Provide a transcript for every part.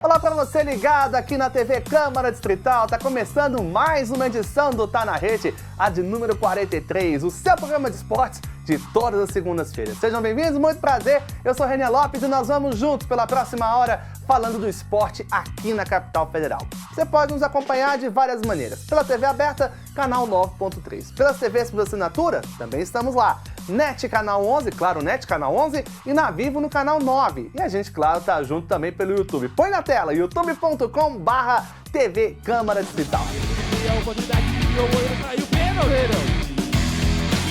Olá para você ligado aqui na TV Câmara Distrital, tá começando mais uma edição do Tá na Rede, a de número 43, o seu programa de esportes de todas as segundas-feiras. Sejam bem-vindos, muito prazer, eu sou Renier Lopes e nós vamos juntos pela próxima hora falando do esporte aqui na Capital Federal. Você pode nos acompanhar de várias maneiras, pela TV aberta, canal 9.3, pelas TVs por assinatura, também estamos lá. NET Canal 11, claro, NET Canal 11 e na Vivo no Canal 9. E a gente, claro, tá junto também pelo YouTube. Põe na tela, youtube.com/TV Câmara Distrital. A oportunidade de o goleiro caiu, pênalti.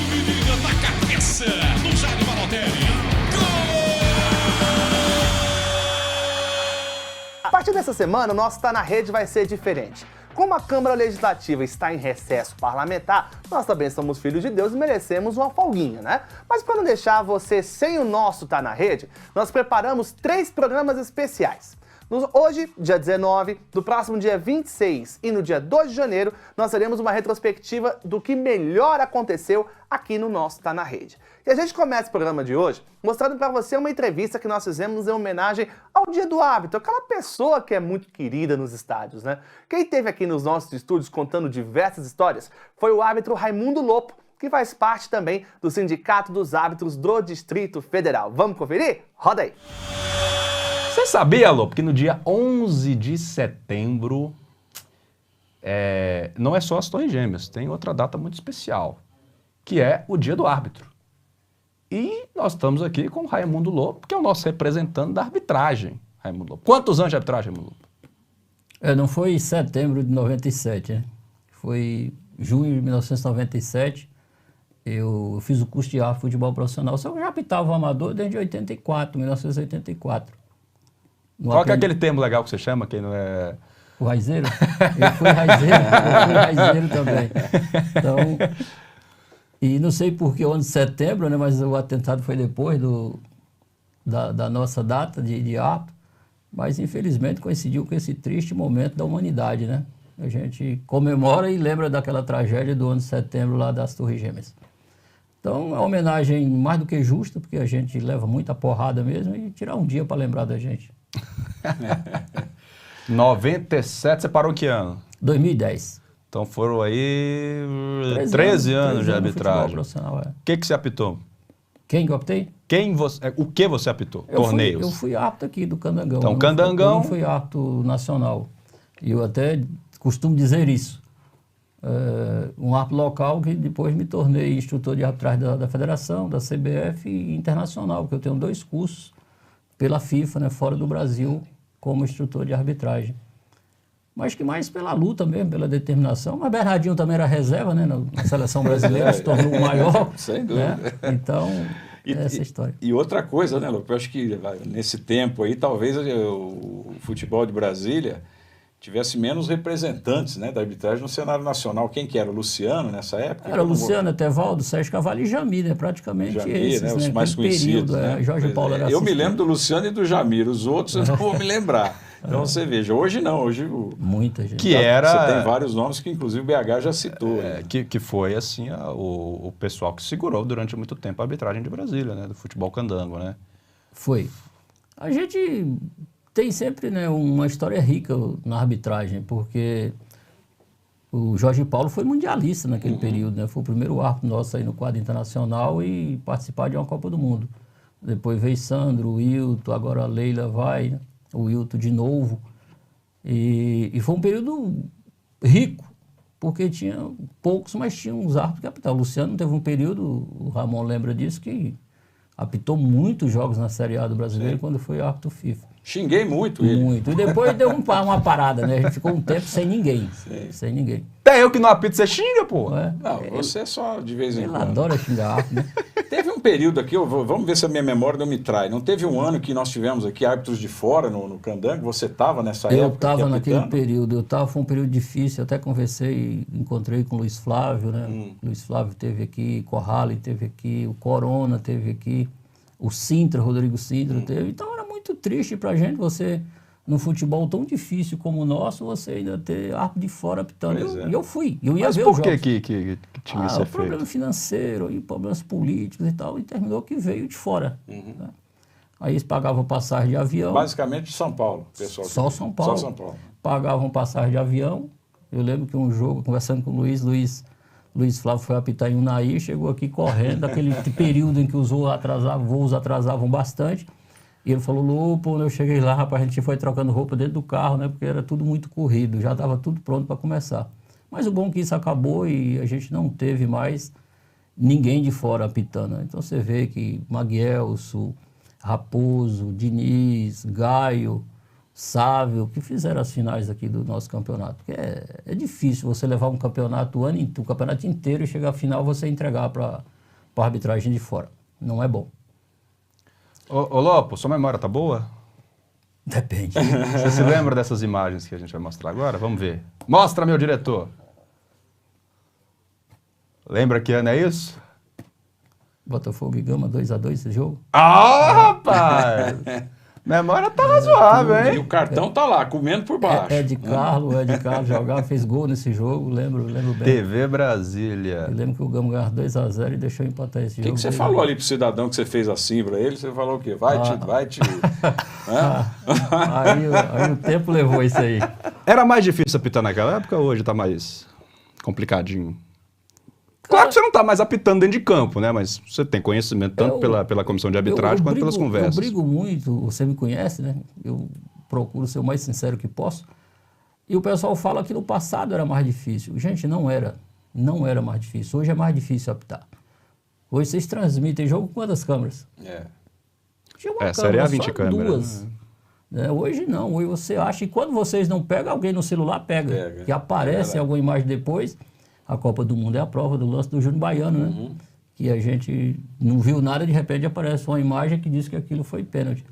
Menina na cabeça do Jair Balotelli. A partir dessa semana, o nosso Tá na Rede vai ser diferente. Como a Câmara Legislativa está em recesso parlamentar, nós também somos filhos de Deus e merecemos uma folguinha, né? Mas para não deixar você sem o nosso Tá na Rede, nós preparamos 3 programas especiais. Hoje, dia 19, do próximo dia 26 e no dia 2 de janeiro, nós teremos uma retrospectiva do que melhor aconteceu aqui no nosso Tá na Rede. E a gente começa o programa de hoje mostrando para você uma entrevista que nós fizemos em homenagem ao Dia do Árbitro, aquela pessoa que é muito querida nos estádios, né? Quem esteve aqui nos nossos estúdios contando diversas histórias foi o árbitro Raimundo Lopo, que faz parte também do Sindicato dos Árbitros do Distrito Federal. Vamos conferir? Roda aí! Você sabia, Lopo, que no dia 11 de setembro não é só as Torres Gêmeas, tem outra data muito especial, que é o Dia do Árbitro. E nós estamos aqui com o Raimundo Lopo, que é o nosso representante da arbitragem, Raimundo Lopo. Quantos anos de arbitragem, Raimundo Lopo? Não foi setembro de 97, né? Foi junho de 1997. Eu fiz o curso de árbitro futebol profissional, só que eu já apitava o amador desde 1984. Qual que é aquele termo legal que você chama, quem não é... O raizeiro? Eu fui raizeiro também. Então, e não sei por que 11 de setembro, né, mas o atentado foi depois da nossa data de árbitro, mas infelizmente coincidiu com esse triste momento da humanidade, né? A gente comemora e lembra daquela tragédia do 11 de setembro lá das Torres Gêmeas. Então, é uma homenagem mais do que justa, porque a gente leva muita porrada mesmo, e tirar um dia para lembrar da gente. 97, você parou em que ano? 2010. Então foram aí 13 anos de arbitragem. O que você apitou? Quem que eu apitei? O que você apitou? Torneios? Eu fui árbitro aqui do Candangão. Então, Candangão... Eu não fui árbitro nacional. E eu até costumo dizer isso. Um árbitro local que depois me tornei instrutor de arbitragem da Federação, da CBF e internacional, porque eu tenho 2 cursos pela FIFA, né, fora do Brasil, como instrutor de arbitragem. Mas que mais pela luta mesmo, pela determinação. Mas Bernardinho também era reserva, né, na seleção brasileira, se tornou o maior. Sem dúvida. Né? Então, essa história. E outra coisa, né, Lopo? Eu acho que nesse tempo aí, talvez o futebol de Brasília tivesse menos representantes, né, da arbitragem no cenário nacional. Quem que era? O Luciano nessa época? Era Luciano, Etevaldo, Sérgio Cavalli e Jamir, né? Praticamente Jamir, esses, né? Os mais conhecidos. Período, né? Jorge Paulo era Eu me lembro do Luciano e do Jamir, os outros eu não vou me lembrar. Então você veja, hoje não, hoje... Muita gente. Que era... Você tem vários nomes que inclusive o BH já citou. Né? Que foi assim o pessoal que segurou durante muito tempo a arbitragem de Brasília, né? Do futebol candango, né? Foi. A gente tem sempre, né, uma história rica na arbitragem, porque o Jorge Paulo foi mundialista naquele período, né? Foi o primeiro árbitro nosso aí no quadro internacional e participar de uma Copa do Mundo. Depois veio Sandro, o Wilton, agora a Leila vai, né? O Wilton de novo. E foi um período rico, porque tinha poucos, mas tinha uns árbitros que apitavam. O Luciano teve um período, o Ramon lembra disso, que apitou muitos jogos na Série A do Brasileiro. Sim. Quando foi árbitro FIFA. Xinguei muito ele. Muito. E depois deu uma parada, né? A gente ficou um tempo sem ninguém. Sim. Sem ninguém. Até eu que não apito, você xinga, pô. Não, você só de vez em quando. Ele adora xingar árbitro, né? Teve um período aqui, vamos ver se a minha memória não me trai. Não teve um ano que nós tivemos aqui árbitros de fora no Candango? Você estava nessa época? Eu estava naquele período. Foi um período difícil. Eu até conversei, encontrei com o Luiz Flávio, né? Luiz Flávio teve aqui, Corrali teve aqui, o Corona teve aqui, o Sintra, Rodrigo Sintra teve. Então era muito triste pra gente, você, num futebol tão difícil como o nosso, você ainda ter árbitro de fora apitando. E eu fui, eu ia Mas ver por os jogos. que tinha esse efeito? Problema financeiro, e problemas políticos e tal, e terminou que veio de fora. Né? Aí eles pagavam passagem de avião. Basicamente de São Paulo, pessoal. Só São Paulo. Só São Paulo. Pagavam passagem de avião. Eu lembro que um jogo, conversando com o Luiz Flávio foi apitar em Unai, chegou aqui correndo, aquele período em que os voos atrasavam bastante. E ele falou, Lopo, quando eu cheguei lá, rapaz, a gente foi trocando roupa dentro do carro, né? Porque era tudo muito corrido, já estava tudo pronto para começar. Mas o bom é que isso acabou e a gente não teve mais ninguém de fora apitando, né? Então você vê que Maguelso, Raposo, Diniz, Gaio, Sávio, que fizeram as finais aqui do nosso campeonato. Porque é difícil você levar um campeonato o campeonato inteiro e chegar à final você entregar para a arbitragem de fora. Não é bom. Ô Lopo, sua memória tá boa? Depende. Você se lembra dessas imagens que a gente vai mostrar agora? Vamos ver. Mostra, meu diretor. Lembra que ano é isso? Botafogo e Gama 2-2 esse jogo. Ah, rapaz! Memória tá razoável, E hein? o cartão tá lá, comendo por baixo. Ed Carlos jogava, fez gol nesse jogo, lembro bem. TV Brasília. Eu lembro que o Gama ganhou 2-0 e deixou empatar esse O jogo. que você falou ali pro cidadão que você fez assim pra ele? Você falou o quê? Vai te... Aí o tempo levou isso aí. Era mais difícil apitar naquela época ou hoje tá mais complicadinho? Claro que você não tá mais apitando dentro de campo, né? Mas você tem conhecimento tanto pela comissão de arbitragem quanto pelas conversas. Eu brigo muito, você me conhece, né? Eu procuro ser o mais sincero que posso. E o pessoal fala que no passado era mais difícil. Gente, não era. Não era mais difícil. Hoje é mais difícil apitar. Hoje vocês transmitem jogo com quantas câmeras? Tinha uma Série A, câmera, 20 só câmeras. duas. Hoje não. Hoje você acha. E quando vocês não pegam, alguém no celular pega. Que aparece alguma imagem depois. A Copa do Mundo é a prova do lance do Júnior Baiano, né? Que a gente não viu nada, de repente aparece uma imagem que diz que aquilo foi pênalti.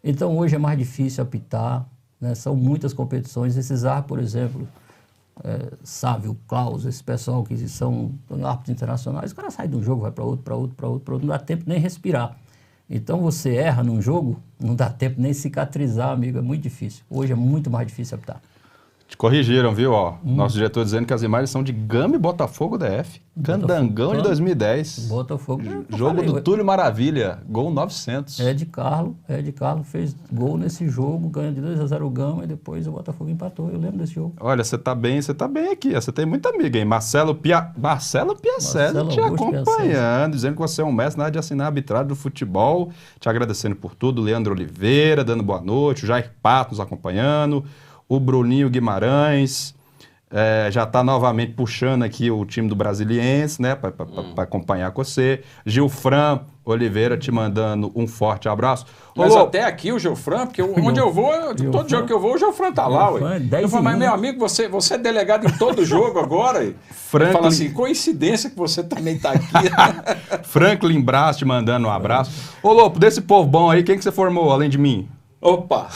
Então hoje é mais difícil apitar, né? São muitas competições. Esses árbitros, por exemplo, Sávio, Klaus, esse pessoal que são árbitros internacionais, o cara sai de um jogo, vai para outro, não dá tempo nem respirar. Então você erra num jogo, não dá tempo nem cicatrizar, amigo, é muito difícil. Hoje é muito mais difícil apitar. Te corrigiram, viu? Ó, nosso diretor dizendo que as imagens são de Gama e Botafogo DF. Candangão de 2010. Botafogo. Jogo do Túlio Maravilha, gol 900. Ed Carlos fez gol nesse jogo, ganha de 2-0 o Gama e depois o Botafogo empatou. Eu lembro desse jogo. Olha, você tá bem aqui. Você tem muita amiga, hein? Marcelo Piacelli te acompanhando, dizendo que você é um mestre na área de assinar arbitragem do futebol. Te agradecendo por tudo. Leandro Oliveira, dando boa noite. O Jair Pato nos acompanhando. O Bruninho Guimarães já está novamente puxando aqui o time do Brasiliense, né, para acompanhar com você. Gilfran Oliveira te mandando um forte abraço. Mas até aqui o Gilfran, porque onde eu vou, todo jogo que eu vou, o Gilfran tá lá, ué. Eu falo, mas meu amigo, você é delegado em todo jogo agora, e fala assim, coincidência que você também tá aqui. Franklin Brás te mandando um abraço. Ô Lopo, desse povo bom aí, quem que você formou além de mim? Opa!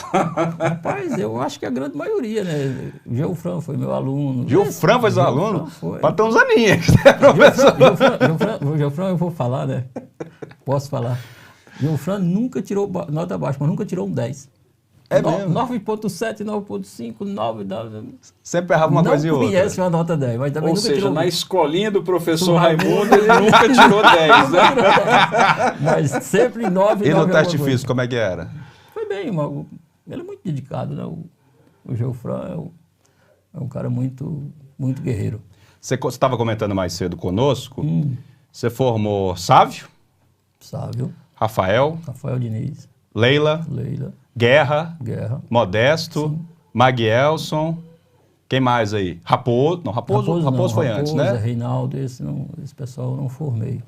Rapaz, eu acho que a grande maioria, né? O Gilfran foi meu aluno. Gilfran foi seu aluno? Foi. Para ter uns aninhos, você é professor. Gilfran, eu vou falar, né? Posso falar. Gilfran nunca tirou nota baixa, mas nunca tirou um 10. É mesmo? 9.7, 9.5, 9... Sempre errava uma coisa e outra. Não conhece uma nota 10, mas também Ou nunca seja, tirou... na escolinha do professor Raimundo, ele nunca tirou 10, né? Mas sempre 9, E 9 no teste alguma físico, como é que era? Foi bem, ele é muito dedicado, né? O Gilfran é um cara muito, muito guerreiro. Você estava comentando mais cedo conosco, você formou Sávio, Rafael Diniz, Leila, Guerra, Modesto, Maguelson, quem mais aí? Raposo foi antes, né? Reinaldo, esse pessoal eu não formei.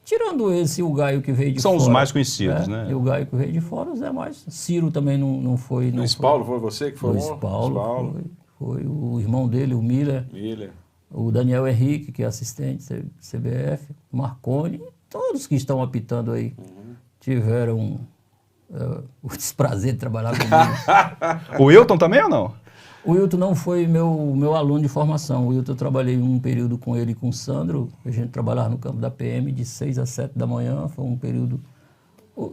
Tirando esse, o Gaio que veio de fora. São os mais conhecidos, né? E o Gaio que veio de fora, os demais. Ciro também não foi. Luiz Paulo foi você que formou? Luiz Paulo. Foi o irmão dele, o Miller. O Daniel Henrique, que é assistente CBF. Marconi. Todos que estão apitando aí tiveram o desprazer de trabalhar comigo. O Wilton também ou não? O Wilton não foi meu aluno de formação. O Wilton eu trabalhei um período com ele e com o Sandro. A gente trabalhava no campo da PM de 6 às 7 da manhã. Foi um período...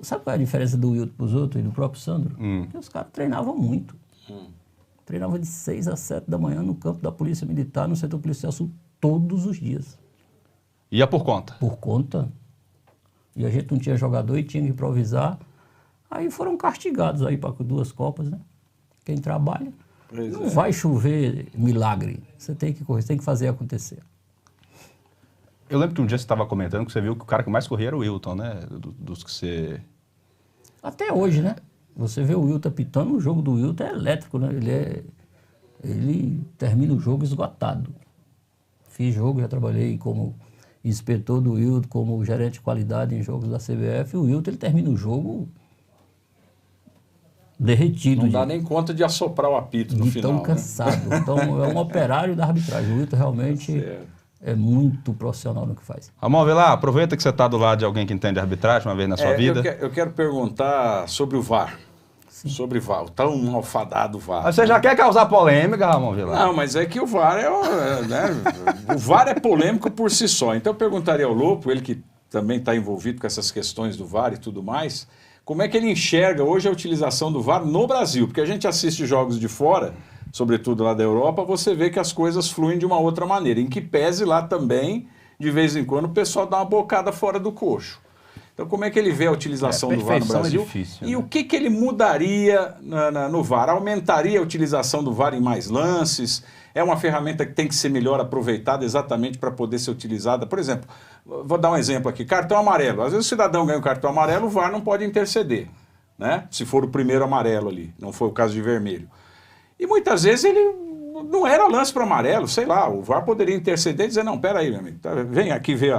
Sabe qual é a diferença do Wilton para os outros e do próprio Sandro? Porque os caras treinavam muito. Treinavam de 6 às 7 da manhã no campo da Polícia Militar, no setor policial sul, todos os dias. Ia por conta? Por conta. E a gente não tinha jogador e tinha que improvisar. Aí foram castigados aí para 2 Copas, né? Quem trabalha, não vai chover milagre. Você tem que correr, você tem que fazer acontecer. Eu lembro que um dia você estava comentando que você viu que o cara que mais corria era o Wilton, né? Dos que você... Até hoje, né? Você vê o Wilton pitando, o jogo do Wilton é elétrico, né? Ele termina o jogo esgotado. Fiz jogo, já trabalhei como inspetor do Wilton, como gerente de qualidade em jogos da CBF. O Wilton, ele termina o jogo derretido. Não dá nem conta de assoprar o apito no final. Tão cansado. Né? Então, é um operário da arbitragem. O Wilton realmente é muito profissional no que faz. Ramon Vilar, aproveita que você está do lado de alguém que entende arbitragem uma vez na sua vida. Eu quero perguntar sobre o VAR. Sim. Sobre o VAR, o tão malfadado VAR. Você já quer causar polêmica, Ramon Vilar? Não, mas é que o VAR o VAR é polêmico por si só. Então eu perguntaria ao Lopo, ele que também está envolvido com essas questões do VAR e tudo mais, como é que ele enxerga hoje a utilização do VAR no Brasil? Porque a gente assiste jogos de fora, sobretudo lá da Europa, você vê que as coisas fluem de uma outra maneira, em que pese lá também, de vez em quando, o pessoal dá uma bocada fora do coxo. Então, como é que ele vê a utilização do VAR no Brasil? É difícil, e o que ele mudaria no VAR? Aumentaria a utilização do VAR em mais lances? É uma ferramenta que tem que ser melhor aproveitada exatamente para poder ser utilizada? Por exemplo, vou dar um exemplo aqui, cartão amarelo. Às vezes o cidadão ganha um cartão amarelo, o VAR não pode interceder, né? Se for o primeiro amarelo ali, não foi o caso de vermelho. E muitas vezes ele não era lance para amarelo, sei lá, o VAR poderia interceder e dizer, não, peraí, meu amigo, vem aqui ver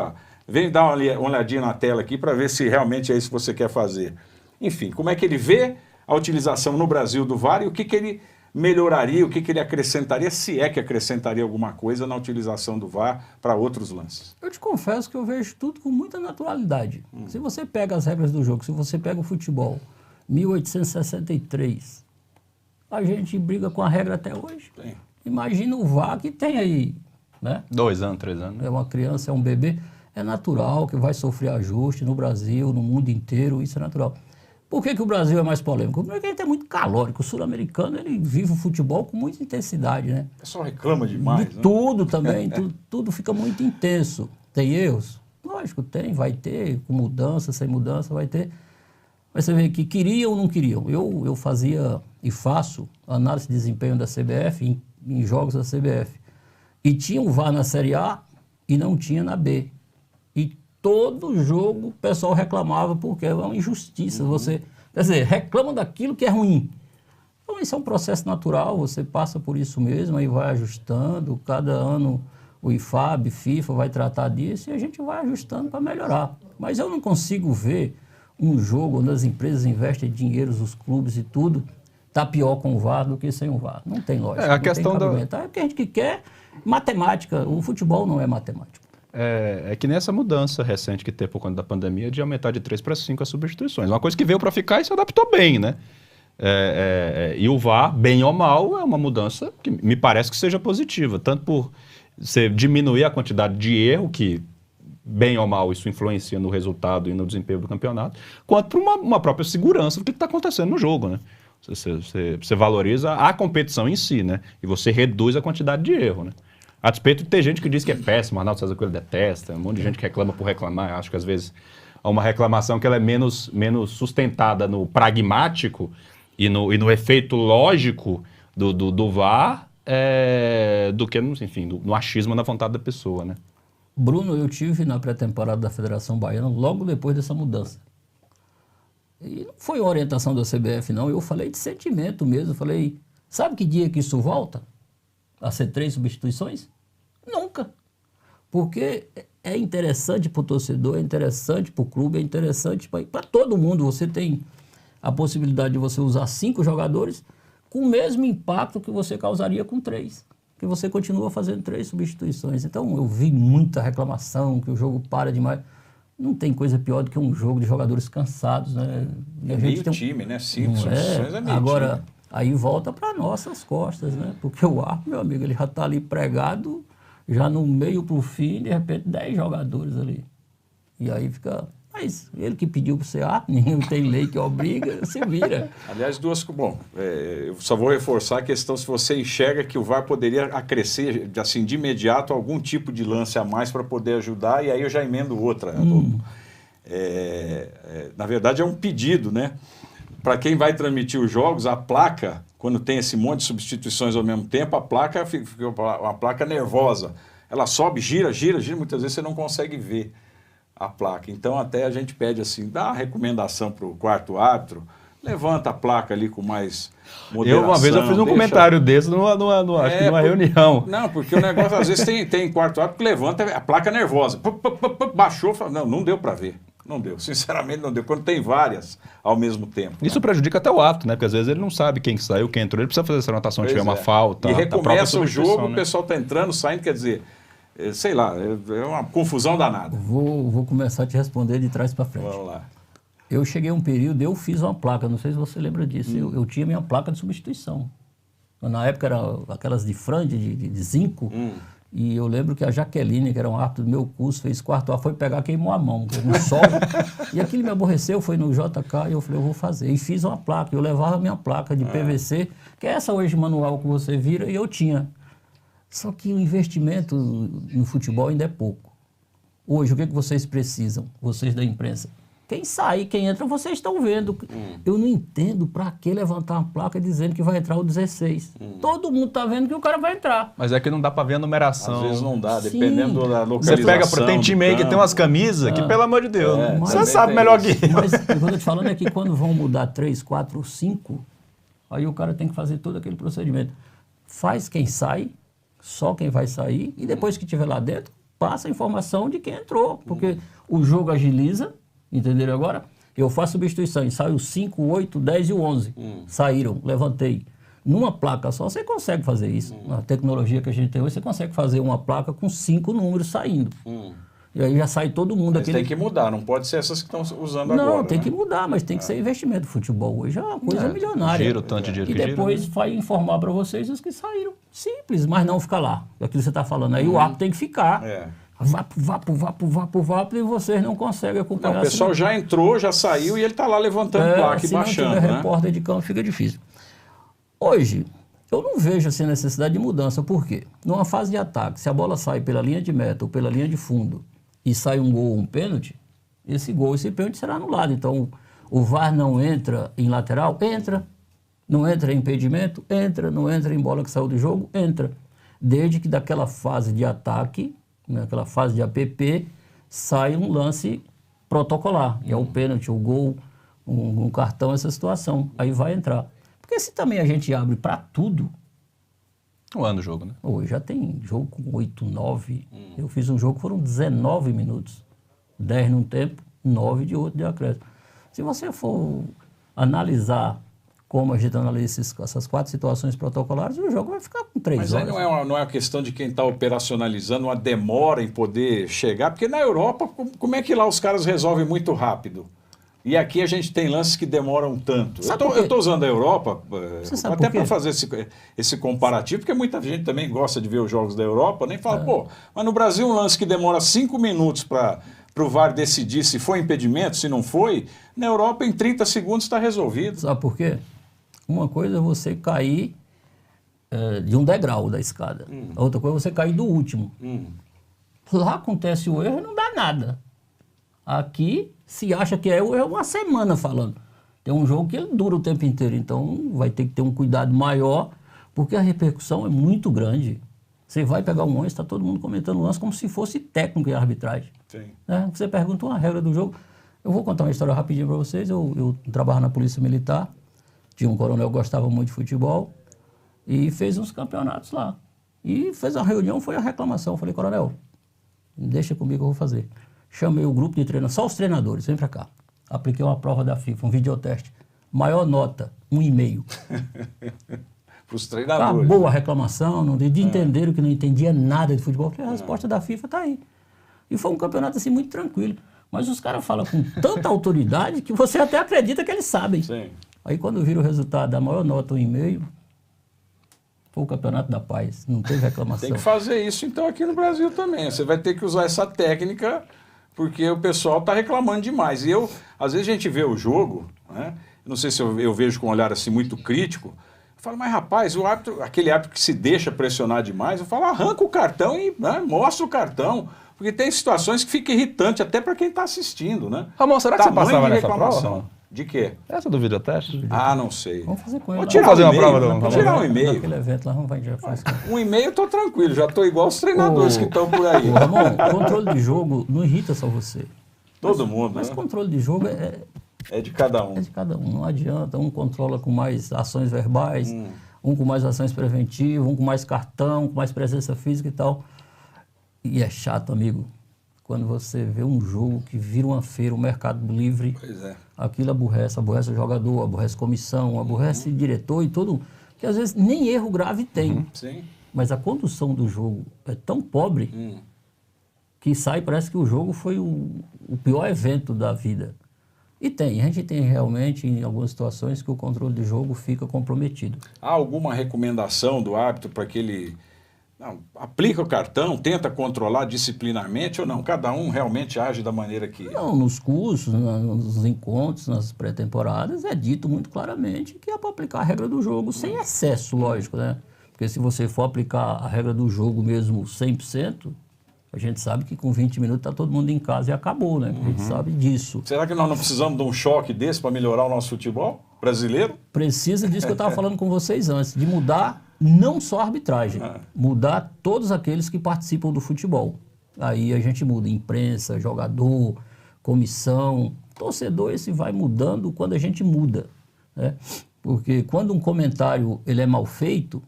vem dar uma olhadinha na tela aqui para ver se realmente é isso que você quer fazer. Enfim, como é que ele vê a utilização no Brasil do VAR e o que ele melhoraria, o que ele acrescentaria, se é que acrescentaria alguma coisa na utilização do VAR para outros lances? Eu te confesso que eu vejo tudo com muita naturalidade. Se você pega as regras do jogo, se você pega o futebol, 1863, a gente briga com a regra até hoje. Sim. Imagina o VAR que tem aí, né? 2 anos, 3 anos. É uma criança, é um bebê. É natural que vai sofrer ajuste no Brasil, no mundo inteiro, isso é natural. Por que o Brasil é mais polêmico? Porque ele é muito calórico. O sul-americano, ele vive o futebol com muita intensidade, né? O pessoal reclama demais, né? Tudo também, tudo fica muito intenso. Tem erros? Lógico, tem, vai ter, com mudança, sem mudança, vai ter. Mas você vê que queriam ou não queriam. Eu fazia e faço análise de desempenho da CBF em jogos da CBF. E tinha o VAR na Série A e não tinha na B. E todo jogo o pessoal reclamava porque é uma injustiça. Você, quer dizer, reclama daquilo que é ruim. Então isso é um processo natural, você passa por isso mesmo, aí vai ajustando. Cada ano o IFAB, FIFA vai tratar disso e a gente vai ajustando para melhorar. Mas eu não consigo ver um jogo onde as empresas investem dinheiro, os clubes e tudo, tá pior com o VAR do que sem o VAR. Não tem lógica. A questão da... É porque a gente quer matemática. O futebol não é matemático. É que nessa mudança recente que teve por conta da pandemia de aumentar de 3 para 5 as substituições. Uma coisa que veio para ficar e se adaptou bem, né? E o VAR, bem ou mal, é uma mudança que me parece que seja positiva. Tanto por você diminuir a quantidade de erro, que bem ou mal isso influencia no resultado e no desempenho do campeonato, quanto por uma própria segurança do que está acontecendo no jogo, né? Você valoriza a competição em si, né? E você reduz a quantidade de erro, né? A despeito de ter gente que diz que é péssimo, Arnaldo César Coelho detesta, um monte de gente que reclama por reclamar. Acho que às vezes há uma reclamação que ela é menos sustentada no pragmático e no efeito lógico do VAR do que, enfim, no achismo na vontade da pessoa, né? Bruno, eu tive na pré-temporada da Federação Baiana logo depois dessa mudança. E não foi orientação da CBF, não. Eu falei de sentimento mesmo. Eu falei, sabe que dia que isso volta a ser 3 substituições? Nunca. Porque é interessante para o torcedor, é interessante para o clube, é interessante para todo mundo. Você tem a possibilidade de você usar 5 jogadores com o mesmo impacto que você causaria com 3. Que você continua fazendo 3 substituições. Então eu vi muita reclamação, que o jogo para demais. Não tem coisa pior do que um jogo de jogadores cansados, né? É meio time, né? 5 substituições é meio agora, time. Aí volta para nossas costas, né? Porque o árbitro, meu amigo, ele já está ali pregado, já no meio para o fim, de repente 10 jogadores ali. E aí fica... Mas ele que pediu para ser árbitro, ninguém tem lei que obriga, se vira. Aliás, eu só vou reforçar a questão se você enxerga que o VAR poderia acrescer, assim, de imediato, algum tipo de lance a mais para poder ajudar, e aí eu já emendo outra. Na verdade, é um pedido, né? para quem vai transmitir os jogos, a placa, quando tem esse monte de substituições ao mesmo tempo, a placa fica uma placa nervosa. Ela sobe, gira, muitas vezes você não consegue ver a placa. Então até a gente pede assim, dá uma recomendação para o quarto árbitro, levanta a placa ali com mais moderação. Uma vez eu fiz um comentário desse numa reunião. Não, porque o negócio, às vezes tem quarto árbitro que levanta a placa nervosa. Baixou, não deu para ver. Não deu, sinceramente não deu, quando tem várias ao mesmo tempo. Isso prejudica até o ato, né? Porque às vezes ele não sabe quem saiu, quem entrou, ele precisa fazer essa anotação se tiver uma falta. E recomeça o jogo, né? O pessoal está entrando, saindo, quer dizer, sei lá, é uma confusão danada. Vou começar a te responder de trás para frente. Vamos lá. Eu cheguei a um período, eu fiz uma placa, não sei se você lembra disso, eu tinha minha placa de substituição. Na época era aquelas de Fran, de zinco, e eu lembro que a Jaqueline, que era um árbitro do meu curso, fez quarto A, foi pegar, queimou a mão, no sol, e aquilo me aborreceu, foi no JK, e eu falei, eu vou fazer. E fiz uma placa, eu levava a minha placa de PVC, que é essa hoje manual que você vira, e eu tinha. Só que o investimento no futebol ainda é pouco. Hoje, o que vocês precisam, vocês da imprensa? Quem sai, quem entra, vocês estão vendo. Eu não entendo para que levantar uma placa dizendo que vai entrar o 16. Todo mundo está vendo que o cara vai entrar. Mas é que não dá para ver a numeração. Às vezes não dá, dependendo da localização. Você pega, tem time aí que tem umas camisas que, pelo amor de Deus, você sabe melhor que eu. Mas o que eu estou te falando é que quando vão mudar 3, 4, 5, aí o cara tem que fazer todo aquele procedimento. Faz quem sai, só quem vai sair, e depois que estiver lá dentro, passa a informação de quem entrou. Porque o jogo agiliza. Entenderam agora? Eu faço substituição e saio 5, 8, 10 e o 11. Saíram, levantei. Numa placa só você consegue fazer isso. Na tecnologia que a gente tem hoje, você consegue fazer uma placa com 5 números saindo. E aí já sai todo mundo. Mas tem que mudar, não pode ser essas que estão usando agora. Não, tem que mudar, mas tem que ser investimento. Futebol hoje é uma coisa milionária. Gira o tanto de dinheiro e que depois gira, né? vai informar para vocês os que saíram. Simples, mas não ficar lá. É aquilo que você está falando. Aí o árbitro tem que ficar. Vapo, e vocês não conseguem acompanhar. Não, o pessoal já entrou, já saiu e ele está lá levantando placa e baixando. Se não tiver repórter de campo, fica difícil. Hoje, eu não vejo assim, necessidade de mudança. Por quê? Numa fase de ataque, se a bola sai pela linha de meta ou pela linha de fundo e sai um gol ou um pênalti, esse gol, esse pênalti será anulado. Então, o VAR não entra em lateral? Entra. Não entra em impedimento? Entra. Não entra em bola que saiu do jogo? Entra. Desde que daquela fase de ataque, naquela fase de APP, sai um lance protocolar, que é o pênalti, o gol, um cartão, essa situação. Aí vai entrar. Porque se também a gente abre para tudo... Um ano do jogo, né? Hoje já tem jogo com 8, 9. Eu fiz um jogo que foram 19 minutos. 10 num tempo, 9 de outro de acréscimo. Se você for analisar como a gente analisa essas 4 situações protocolares, o jogo vai ficar com 3 horas. Mas aí não é uma questão de quem está operacionalizando, uma demora em poder chegar, porque na Europa, como é que lá os caras resolvem muito rápido? E aqui a gente tem lances que demoram tanto. Eu estou usando a Europa até para fazer esse comparativo, porque muita gente também gosta de ver os jogos da Europa, nem fala, mas no Brasil um lance que demora 5 minutos para o VAR decidir se foi impedimento, se não foi, na Europa em 30 segundos está resolvido. Sabe por quê? Uma coisa é você cair de um degrau da escada. A outra coisa é você cair do último. Lá acontece o erro e não dá nada. Aqui, se acha que é o erro, uma semana falando. Tem um jogo que ele dura o tempo inteiro, então vai ter que ter um cuidado maior, porque a repercussão é muito grande. Você vai pegar um lance, está todo mundo comentando o lance como se fosse técnico em arbitragem. Sim. Você pergunta uma regra do jogo. Eu vou contar uma história rapidinho para vocês. Eu trabalhava na Polícia Militar, tinha um coronel que gostava muito de futebol e fez uns campeonatos lá. E fez a reunião, foi a reclamação. Eu falei, coronel, deixa comigo que eu vou fazer. Chamei o grupo de treinadores, só os treinadores, vem para cá. Apliquei uma prova da FIFA, um videoteste. Maior nota, 1,5. Para os treinadores. Acabou a reclamação, de entenderam que não entendia nada de futebol. A resposta da FIFA está aí. E foi um campeonato assim muito tranquilo. Mas os caras falam com tanta autoridade que você até acredita que eles sabem. Sim. Aí quando vira o resultado da maior nota, 1,5, foi o Campeonato da Paz. Não teve reclamação. Tem que fazer isso então aqui no Brasil também. Você vai ter que usar essa técnica porque o pessoal está reclamando demais. E às vezes a gente vê o jogo, né? Não sei se eu vejo com um olhar assim muito crítico. Eu falo, mas rapaz, aquele árbitro que se deixa pressionar demais, eu falo, arranca o cartão e mostra o cartão. Porque tem situações que fica irritante até para quem está assistindo, né? Ramon, será que você passava nessa prova? De quê? Essa do videoteste? Ah, não sei. Vamos fazer com ele. Vamos tirar fazer um uma e-mail, prova do- vamos tirar um e-mail. Naquele evento lá, vamos já faz. Um e-mail eu tô tranquilo, já tô igual os treinadores que estão por aí. Ô, Ramon, controle de jogo não irrita só você. Todo mundo, Mas né? controle de jogo É de cada um. é de cada um. Não adianta. Um controla com mais ações verbais, um com mais ações preventivas, um com mais cartão, com mais presença física e tal. E é chato, amigo, quando você vê um jogo que vira uma feira, um mercado livre. Pois é. Aquilo aborrece o jogador, aborrece comissão, aborrece diretor e tudo. Que às vezes nem erro grave tem. Sim. Mas a condução do jogo é tão pobre que parece que o jogo foi o pior evento da vida. E a gente tem realmente, em algumas situações, que o controle de jogo fica comprometido. Há alguma recomendação do árbitro para que ele aplica o cartão, tenta controlar disciplinarmente ou não? Cada um realmente age da maneira que... Não, nos cursos, nos encontros, nas pré-temporadas, é dito muito claramente que é para aplicar a regra do jogo sem excesso, lógico, né? Porque se você for aplicar a regra do jogo mesmo 100%, a gente sabe que com 20 minutos está todo mundo em casa e acabou, né? A gente sabe disso. Será que nós não precisamos de um choque desse para melhorar o nosso futebol brasileiro? Precisa disso que eu estava falando com vocês antes, de mudar não só a arbitragem, mudar todos aqueles que participam do futebol. Aí a gente muda imprensa, jogador, comissão, torcedor, esse vai mudando quando a gente muda, né? Porque quando um comentário ele é mal feito,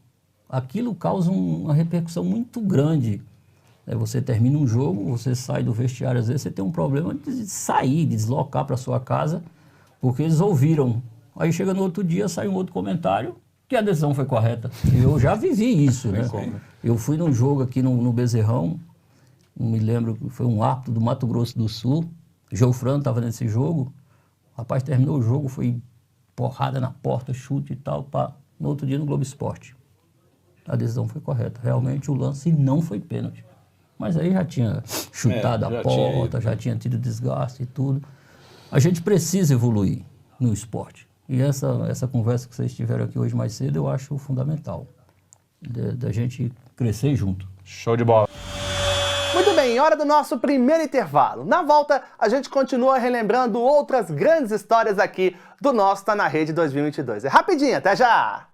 aquilo causa uma repercussão muito grande. Você termina um jogo, você sai do vestiário, às vezes você tem um problema de sair, de deslocar para sua casa, porque eles ouviram. Aí chega no outro dia, sai um outro comentário, que a decisão foi correta. Eu já vivi isso, né? Eu fui num jogo aqui no Bezerrão, me lembro que foi um árbitro do Mato Grosso do Sul, Geofran estava nesse jogo, o rapaz terminou o jogo, foi porrada na porta, chute e tal, no outro dia no Globo Esporte. A decisão foi correta, realmente o lance não foi pênalti. Mas aí já tinha chutado a porta, já tinha tido desgaste e tudo. A gente precisa evoluir no esporte. E essa conversa que vocês tiveram aqui hoje mais cedo, eu acho fundamental. Da gente crescer junto. Show de bola. Muito bem, hora do nosso primeiro intervalo. Na volta, a gente continua relembrando outras grandes histórias aqui do nosso Tá Na Rede 2022. É rapidinho, até já!